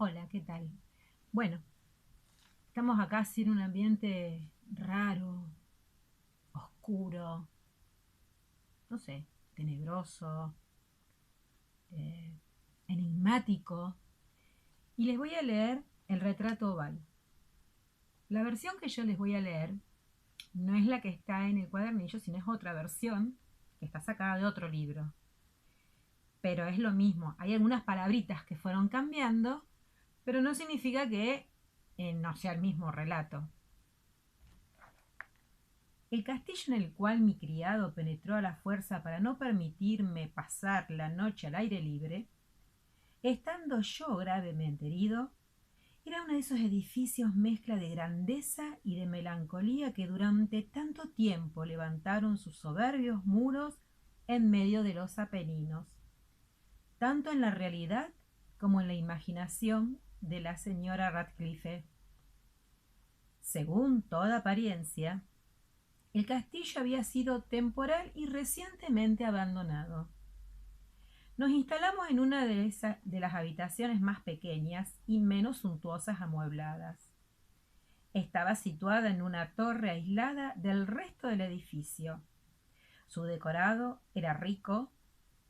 Hola, ¿qué tal? Bueno, estamos acá así en un ambiente raro, oscuro, no sé, tenebroso, eh, enigmático, y les voy a leer el retrato oval. La versión que yo les voy a leer no es la que está en el cuadernillo, sino es otra versión que está sacada de otro libro. Pero es lo mismo, hay algunas palabritas que fueron cambiando, pero no significa que no sea el mismo relato. El castillo en el cual mi criado penetró a la fuerza para no permitirme pasar la noche al aire libre, estando yo gravemente herido, era uno de esos edificios mezcla de grandeza y de melancolía que durante tanto tiempo levantaron sus soberbios muros en medio de los Apeninos, tanto en la realidad como en la imaginación de la señora Radcliffe. Según toda apariencia, el castillo había sido temporal y recientemente abandonado. Nos instalamos en una de las habitaciones más pequeñas y menos suntuosas amuebladas. Estaba situada en una torre aislada del resto del edificio. Su decorado era rico,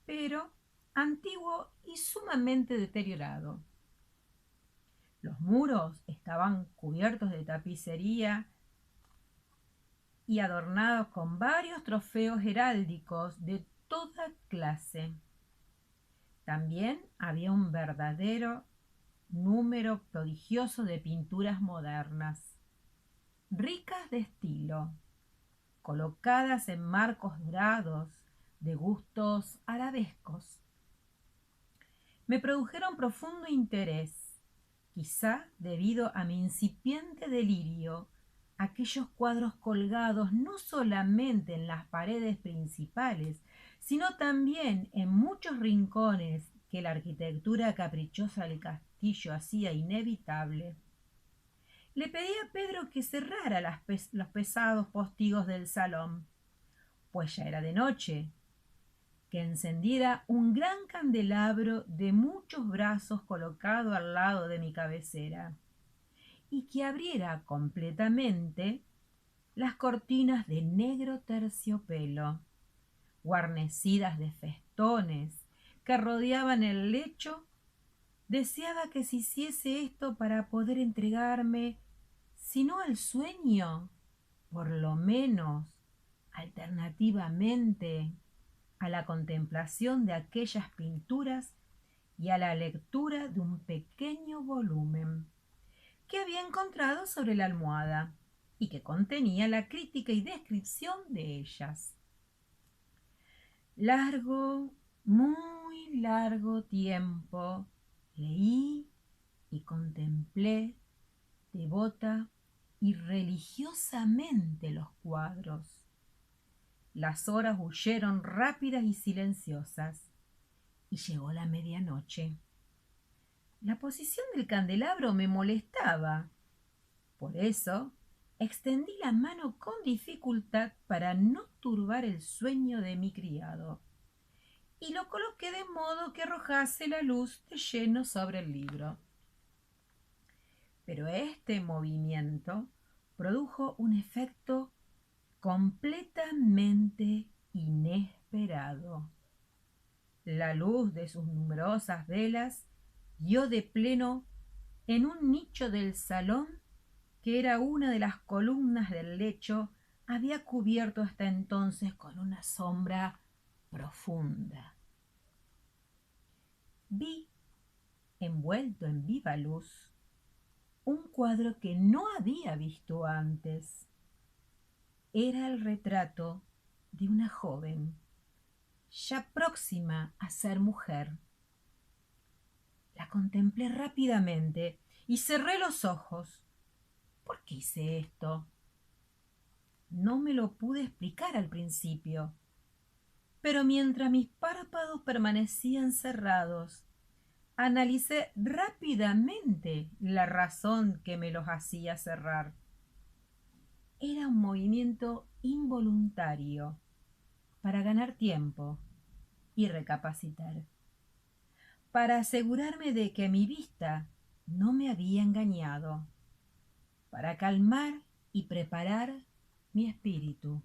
pero antiguo y sumamente deteriorado. Los muros estaban cubiertos de tapicería y adornados con varios trofeos heráldicos de toda clase. También había un verdadero número prodigioso de pinturas modernas, ricas de estilo, colocadas en marcos dorados de gustos arabescos. Me produjeron profundo interés, quizá debido a mi incipiente delirio, aquellos cuadros colgados no solamente en las paredes principales, sino también en muchos rincones que la arquitectura caprichosa del castillo hacía inevitable. Le pedí a Pedro que cerrara los pesados postigos del salón, pues ya era de noche, que encendiera un gran candelabro de muchos brazos colocado al lado de mi cabecera, y que abriera completamente las cortinas de negro terciopelo, guarnecidas de festones, que rodeaban el lecho. Deseaba que se hiciese esto para poder entregarme, si no al sueño, por lo menos alternativamente a la contemplación de aquellas pinturas y a la lectura de un pequeño volumen que había encontrado sobre la almohada y que contenía la crítica y descripción de ellas. Largo, muy largo tiempo leí y contemplé devota y religiosamente los cuadros. Las horas huyeron rápidas y silenciosas, y llegó la medianoche. La posición del candelabro me molestaba. Por eso extendí la mano con dificultad para no turbar el sueño de mi criado, y lo coloqué de modo que arrojase la luz de lleno sobre el libro. Pero este movimiento produjo un efecto completamente inesperado. La luz de sus numerosas velas dio de pleno en un nicho del salón que era una de las columnas del lecho, había cubierto hasta entonces con una sombra profunda. Vi, envuelto en viva luz, un cuadro que no había visto antes. Era el retrato de una joven, ya próxima a ser mujer. La contemplé rápidamente y cerré los ojos. ¿Por qué hice esto? No me lo pude explicar al principio, pero mientras mis párpados permanecían cerrados, analicé rápidamente la razón que me los hacía cerrar. Era un movimiento involuntario para ganar tiempo y recapacitar, para asegurarme de que mi vista no me había engañado, para calmar y preparar mi espíritu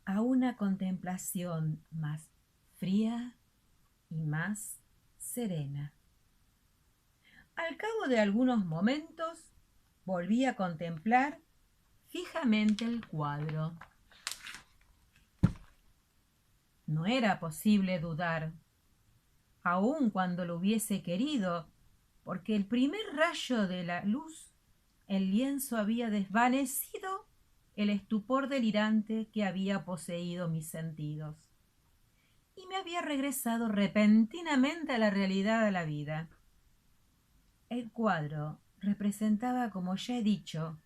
a una contemplación más fría y más serena. Al cabo de algunos momentos volví a contemplar fijamente el cuadro. No era posible dudar, aun cuando lo hubiese querido, porque el primer rayo de la luz, el lienzo había desvanecido el estupor delirante que había poseído mis sentidos y me había regresado repentinamente a la realidad de la vida. El cuadro representaba, como ya he dicho,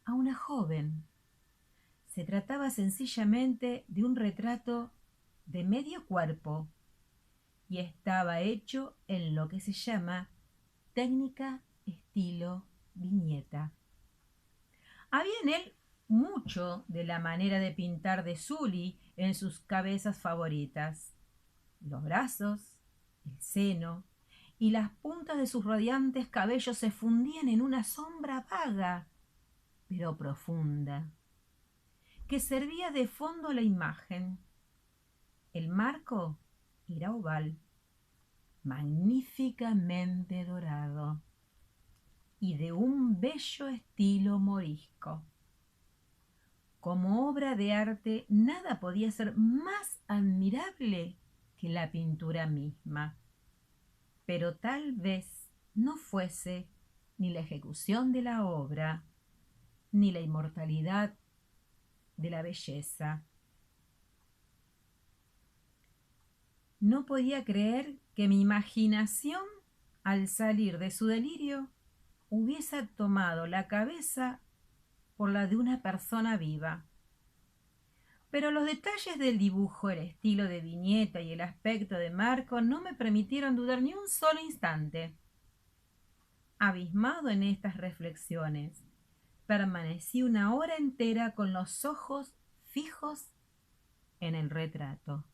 a una joven. Se trataba sencillamente de un retrato de medio cuerpo y estaba hecho en lo que se llama técnica estilo viñeta. Había en él mucho de la manera de pintar de Sully en sus cabezas favoritas. Los brazos, el seno y las puntas de sus radiantes cabellos se fundían en una sombra vaga, pero profunda, que servía de fondo a la imagen. El marco era oval, magníficamente dorado y de un bello estilo morisco. Como obra de arte, nada podía ser más admirable que la pintura misma. Pero tal vez no fuese ni la ejecución de la obra, ni la inmortalidad de la belleza. No podía creer que mi imaginación, al salir de su delirio, hubiese tomado la cabeza por la de una persona viva. Pero los detalles del dibujo, el estilo de viñeta y el aspecto de Marco no me permitieron dudar ni un solo instante. Abismado en estas reflexiones, permanecí una hora entera con los ojos fijos en el retrato.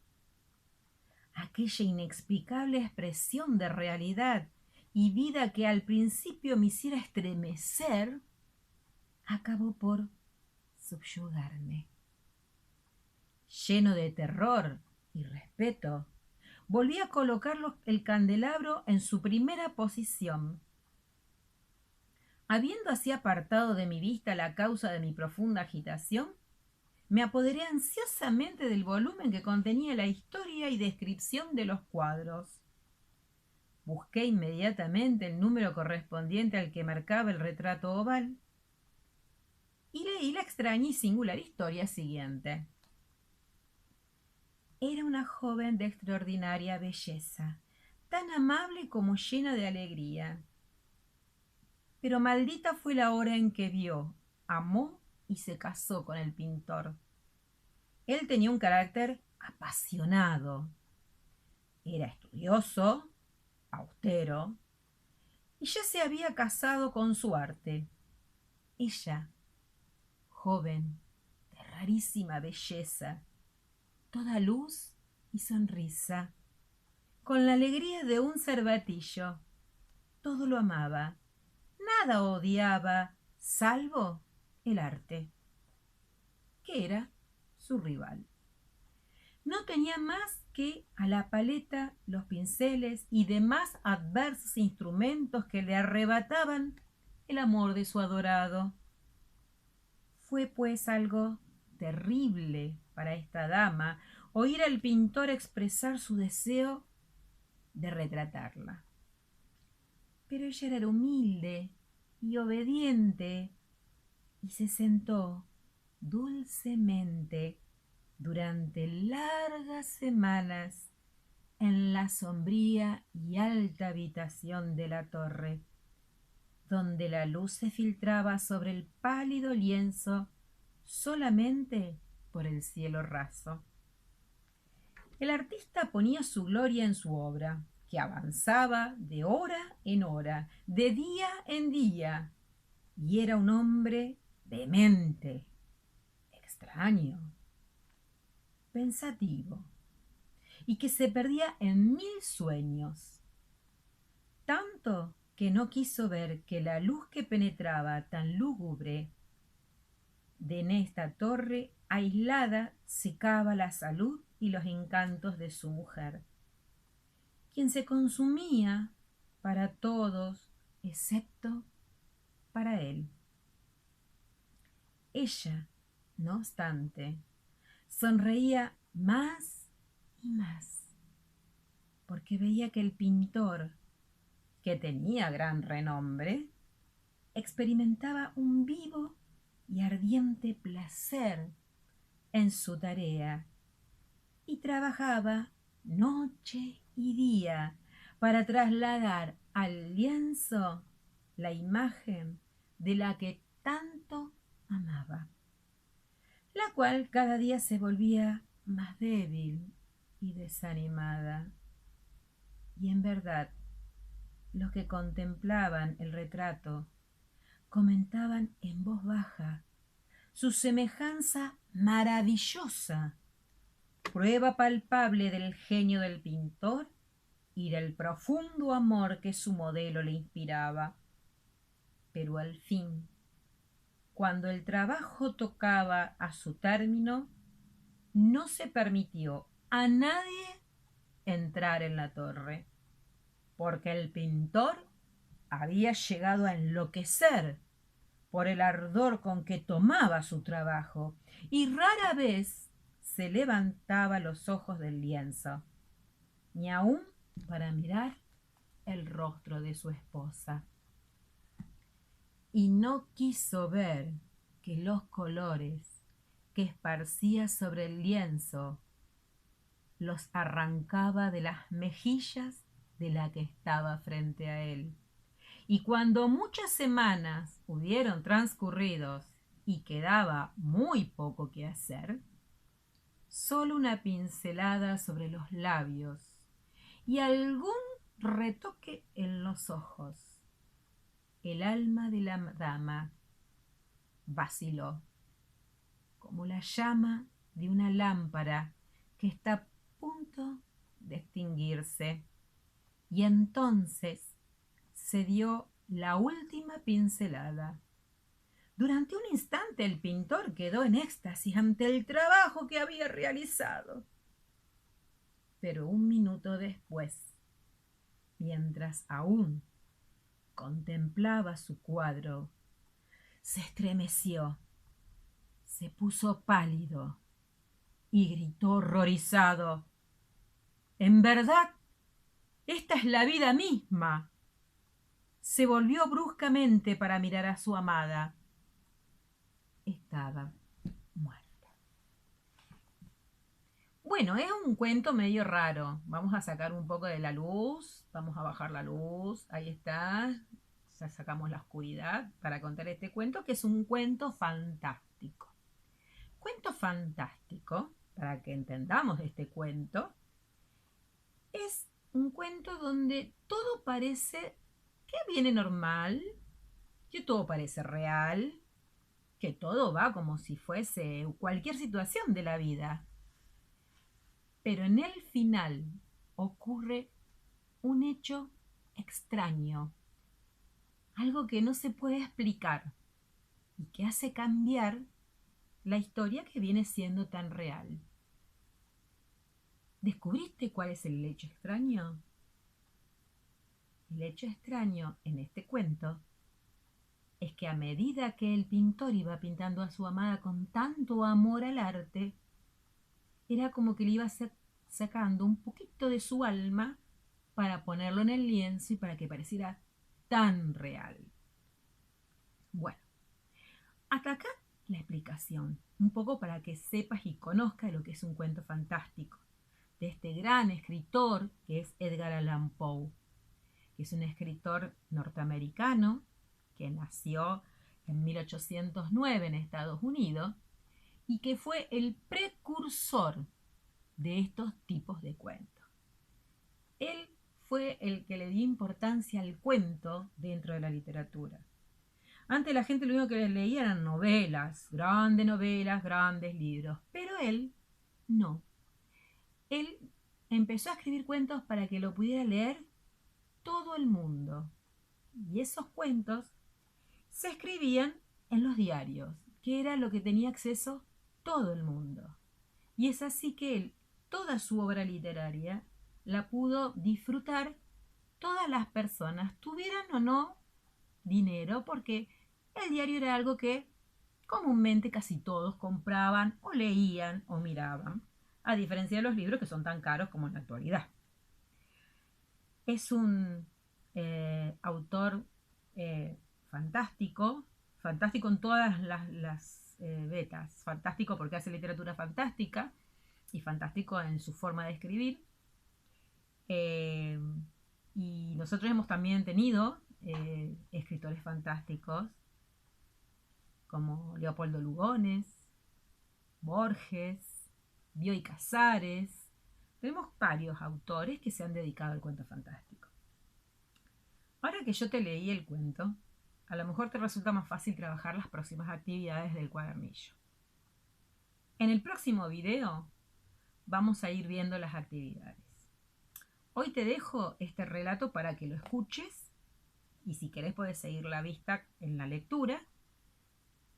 Aquella inexplicable expresión de realidad y vida que al principio me hiciera estremecer, acabó por subyugarme. Lleno de terror y respeto, volví a colocar el candelabro en su primera posición. Habiendo así apartado de mi vista la causa de mi profunda agitación, me apoderé ansiosamente del volumen que contenía la historia y descripción de los cuadros. Busqué inmediatamente el número correspondiente al que marcaba el retrato oval y leí la extraña y singular historia siguiente. Era una joven de extraordinaria belleza, tan amable como llena de alegría. Pero maldita fue la hora en que vio, amó y se casó con el pintor. Él tenía un carácter apasionado. Era estudioso, austero, y ya se había casado con su arte. Ella, joven, de rarísima belleza, toda luz y sonrisa, con la alegría de un cervatillo, todo lo amaba, nada odiaba, salvo el arte, que era su rival. No tenía más que a la paleta, los pinceles y demás adversos instrumentos que le arrebataban el amor de su adorado. Fue pues algo terrible para esta dama oír al pintor expresar su deseo de retratarla. Pero ella era humilde y obediente y se sentó dulcemente durante largas semanas en la sombría y alta habitación de la torre, donde la luz se filtraba sobre el pálido lienzo solamente por el cielo raso. El artista ponía su gloria en su obra, que avanzaba de hora en hora, de día en día, y era un hombre vehemente, extraño, pensativo, y que se perdía en mil sueños, tanto que no quiso ver que la luz que penetraba tan lúgubre en esta torre aislada secaba la salud y los encantos de su mujer, quien se consumía para todos excepto para él. Ella, no obstante, sonreía más y más, porque veía que el pintor, que tenía gran renombre, experimentaba un vivo y ardiente placer en su tarea y trabajaba noche y día para trasladar al lienzo la imagen de la que tanto amaba, la cual cada día se volvía más débil y desanimada. Y en verdad, los que contemplaban el retrato comentaban en voz baja su semejanza maravillosa, prueba palpable del genio del pintor y del profundo amor que su modelo le inspiraba. Pero al fin, cuando el trabajo tocaba a su término, no se permitió a nadie entrar en la torre, porque el pintor había llegado a enloquecer por el ardor con que tomaba su trabajo y rara vez se levantaba los ojos del lienzo, ni aun para mirar el rostro de su esposa. Y no quiso ver que los colores que esparcía sobre el lienzo los arrancaba de las mejillas de la que estaba frente a él. Y cuando muchas semanas hubieron transcurrido y quedaba muy poco que hacer, solo una pincelada sobre los labios y algún retoque en los ojos, el alma de la dama vaciló, como la llama de una lámpara que está a punto de extinguirse. Y entonces se dio la última pincelada. Durante un instante el pintor quedó en éxtasis ante el trabajo que había realizado. Pero un minuto después, mientras aún contemplaba su cuadro, se estremeció, se puso pálido y gritó horrorizado: «¡En verdad, esta es la vida misma!». Se volvió bruscamente para mirar a su amada. Estaba muerta. Bueno, es un cuento medio raro. Vamos a sacar un poco de la luz. Vamos a bajar la luz. Ahí está. Ya sacamos la oscuridad para contar este cuento, que es un cuento fantástico. Cuento fantástico, para que entendamos este cuento, es un cuento donde todo parece que viene normal, que todo parece real, que todo va como si fuese cualquier situación de la vida. Pero en el final ocurre un hecho extraño, algo que no se puede explicar y que hace cambiar la historia que viene siendo tan real. ¿Descubriste cuál es el hecho extraño? El hecho extraño en este cuento es que a medida que el pintor iba pintando a su amada con tanto amor al arte, era como que le iba sacando un poquito de su alma para ponerlo en el lienzo y para que pareciera tan real. Bueno, hasta acá la explicación, un poco para que sepas y conozcas lo que es un cuento fantástico, de este gran escritor que es Edgar Allan Poe, que es un escritor norteamericano que nació en 1809 en Estados Unidos y que fue el precursor de estos tipos de cuentos. Él fue el que le dio importancia al cuento dentro de la literatura. Antes la gente lo único que leía eran novelas, grandes libros, pero él no. Él empezó a escribir cuentos para que lo pudiera leer todo el mundo. Y esos cuentos se escribían en los diarios, que era lo que tenía acceso todo el mundo. Y es así que él, toda su obra literaria, la pudo disfrutar todas las personas, tuvieran o no dinero, porque el diario era algo que comúnmente casi todos compraban o leían o miraban, a diferencia de los libros que son tan caros como en la actualidad. Es un autor eh, fantástico, fantástico en todas las vetas, fantástico porque hace literatura fantástica y fantástico en su forma de escribir. Eh, y nosotros hemos también tenido escritores fantásticos como Leopoldo Lugones, Borges, Bioy Casares. Tenemos varios autores que se han dedicado al cuento fantástico. Ahora que yo te leí el cuento, a lo mejor te resulta más fácil trabajar las próximas actividades del cuadernillo. En el próximo video vamos a ir viendo las actividades. Hoy te dejo este relato para que lo escuches y si querés puedes seguir la vista en la lectura.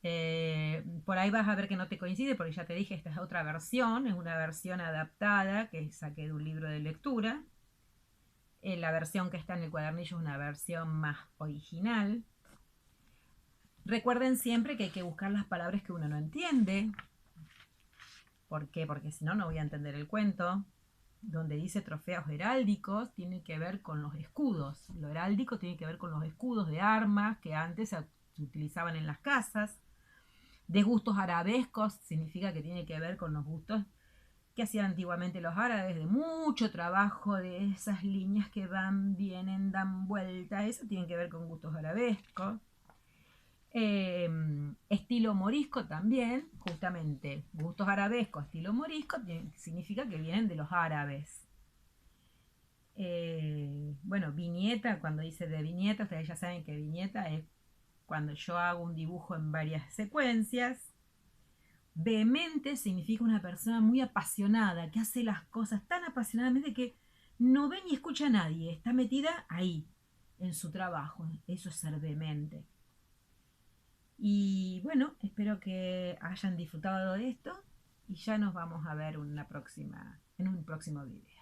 Por ahí vas a ver que no te coincide porque ya te dije, esta es otra versión, es una versión adaptada que saqué de un libro de lectura. La versión que está en el cuadernillo es una versión más original. Recuerden siempre que hay que buscar las palabras que uno no entiende. ¿Por qué? Porque si no, no voy a entender el cuento. Donde dice trofeos heráldicos, tiene que ver con los escudos. Lo heráldico tiene que ver con los escudos de armas que antes se utilizaban en las casas. De gustos arabescos significa que tiene que ver con los gustos que hacían antiguamente los árabes, de mucho trabajo, de esas líneas que van, vienen, dan vuelta. Eso tiene que ver con gustos arabescos. Estilo morisco también, justamente, gustos arabescos, estilo morisco, significa que vienen de los árabes. Bueno, viñeta, cuando dice de viñeta, ustedes ya saben que viñeta es cuando yo hago un dibujo en varias secuencias. Vehemente significa una persona muy apasionada, que hace las cosas tan apasionadamente que no ve ni escucha a nadie, está metida ahí, en su trabajo. Eso es ser vehemente. Y bueno, espero que hayan disfrutado de esto y ya nos vamos a ver en un próximo video.